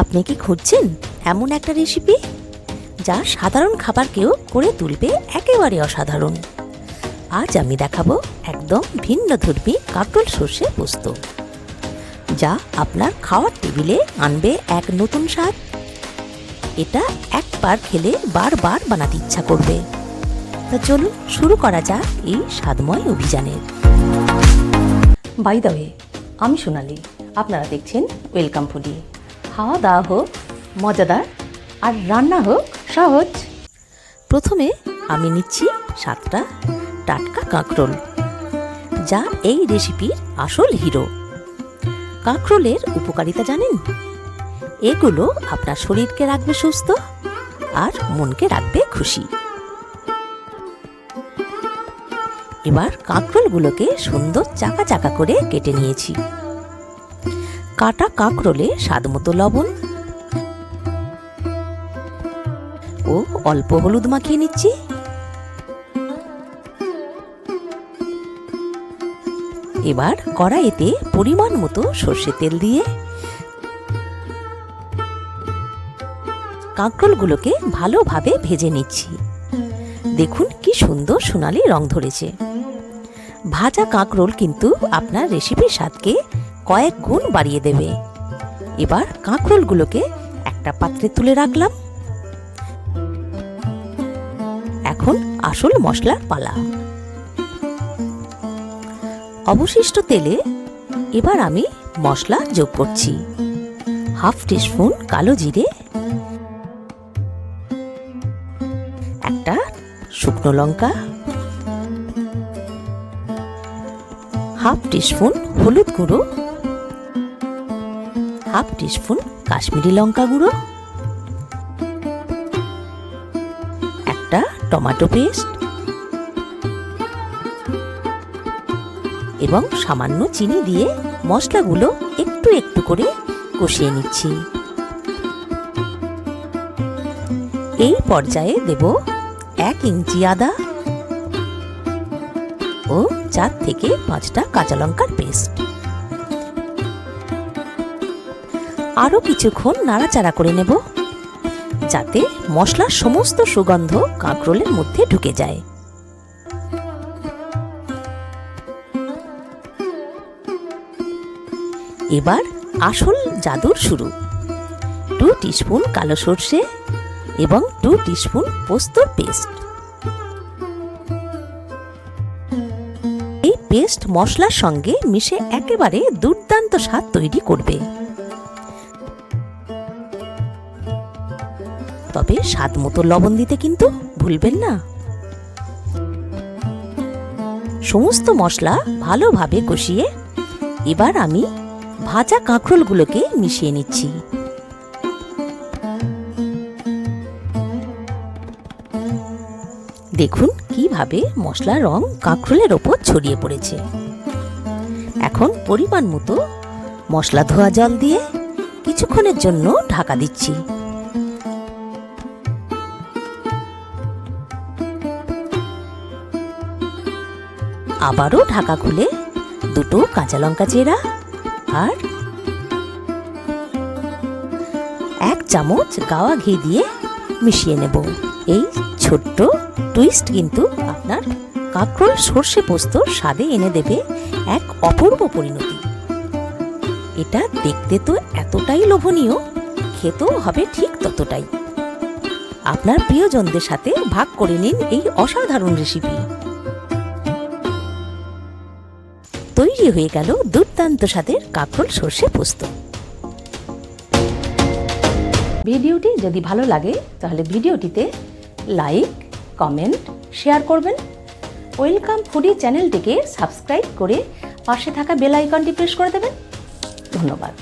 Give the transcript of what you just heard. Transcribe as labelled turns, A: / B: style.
A: আপনি কি খুঁজছেন এমন একটা রেসিপি যা সাধারণ খাবারকেও করে তুলবে একেবারে অসাধারণ? আজ আমি দেখাবো একদম ভিন্নধর্মী কাঁকরোল সর্ষে পোস্ত, যা আপনার খাওয়ার টেবিলে আনবে এক নতুন স্বাদ। এটা একবার খেলে বারবার বানাতে ইচ্ছা করবে। তা চলুন শুরু করা যাক এই স্বাদময় অভিযানের। বাই দ্য ওয়ে, আমি সোনালি, আপনারা দেখছেন ওয়েলকাম ফুডি। খাওয়া দাওয়া হোক মজাদার আর রান্না হোক সহজ। প্রথমে আমি নিচ্ছি 7টা টাটকা কাঁকরোল, যা এই রেসিপির আসল হিরো। কাঁকরোলের উপকারিতা জানেন? এগুলো আপনার শরীরকে রাখবে সুস্থ আর মনকে রাখবে খুশি। এবার কাঁকরোলগুলোকে সুন্দর চাকা চাকা করে কেটে নিয়েছি। কাটা কাঁকরোলে স্বাদমতো লবণ ও অল্প হলুদ মাখিয়ে নিচ্ছি। এবার কড়াইতে পরিমাণ মতো সর্ষের তেল দিয়ে কাঁকরোলগুলোকে ভালোভাবে ভেজে নিচ্ছি। দেখুন কি সুন্দর সোনালি রং ধরেছে। ভাজা কাঁকরোল কিন্তু আপনার রেসিপির স্বাদকে কয়েক গুণ বাড়িয়ে দেবে। এবার কাঁকরোলগুলোকে একটা পাত্রে তুলে রাখলাম। এখন আসল মশলার পালা। অবশিষ্ট তেলে এবার আমি মশলা যোগ করছি। 1/2 টিস্পুন কালো জিরে, একটা শুকনো লঙ্কা, 1/2 টিস্পুন হলুদ গুঁড়ো, 1/2 টিস্পুন কাশ্মীরি লঙ্কা গুঁড়ো, একটা টমেটো পেস্ট এবং সামান্য চিনি দিয়ে মশলাগুলো একটু একটু করে কষিয়ে নিচ্ছি। এই পর্যায়ে দেব 1 ইঞ্চি আদা ও 4 থেকে 5টা কাঁচা লঙ্কার পেস্ট। আরও কিছুক্ষণ নাড়াচাড়া করে নেব, যাতে মশলার সমস্ত সুগন্ধ কাঁকরোলের মধ্যে ঢুকে যায়। এবার আসল জাদুর শুরু। 2 টিস্পুন কালো সর্ষে এবং 2 টিস্পুন পোস্তর পেস্ট। এই পেস্ট মশলার সঙ্গে মিশে একেবারে দুর্দান্ত স্বাদ তৈরি করবে। তবে স্বাদ মতো লবণ দিতে কিন্তু ভুলবেন না। সমস্ত মশলা ভালোভাবে কষিয়ে এবার আমি ভাজা কাঁকরোলগুলোকে মিশিয়ে নিচ্ছি। দেখুন কিভাবে মশলার রং কাঁকরোলের ওপর ছড়িয়ে পড়েছে। এখন পরিমাণ মতো মশলা ধোয়া জল দিয়ে কিছুক্ষণের জন্য ঢাকা দিচ্ছি। আবারও ঢাকা খুলে 2টো কাঁচা লঙ্কা চেরা আর 1 চামচ গাওয়া ঘি দিয়ে মিশিয়ে নেব। এই ছোট্ট টুইস্ট কিন্তু আপনার কাঁকরোল সর্ষে পোস্তর স্বাদে এনে দেবে এক অপূর্ব পরিণতি। এটা দেখতে তো এতটাই লোভনীয়, খেতেও হবে ঠিক ততটাই। আপনার প্রিয়জনদের সাথে ভাগ করে নিন এই অসাধারণ রেসিপি। তৈরি হয়ে গেল দুর্দান্ত স্বাদের কাঁকরোল সর্ষে পোস্ত। ভিডিওটি যদি ভালো লাগে তাহলে ভিডিওটিতে লাইক, কমেন্ট, শেয়ার করবেন। ওয়েলকাম ফুডি চ্যানেলটিকে সাবস্ক্রাইব করে পাশে থাকা বেল আইকনটি প্রেস করে দেবেন। ধন্যবাদ।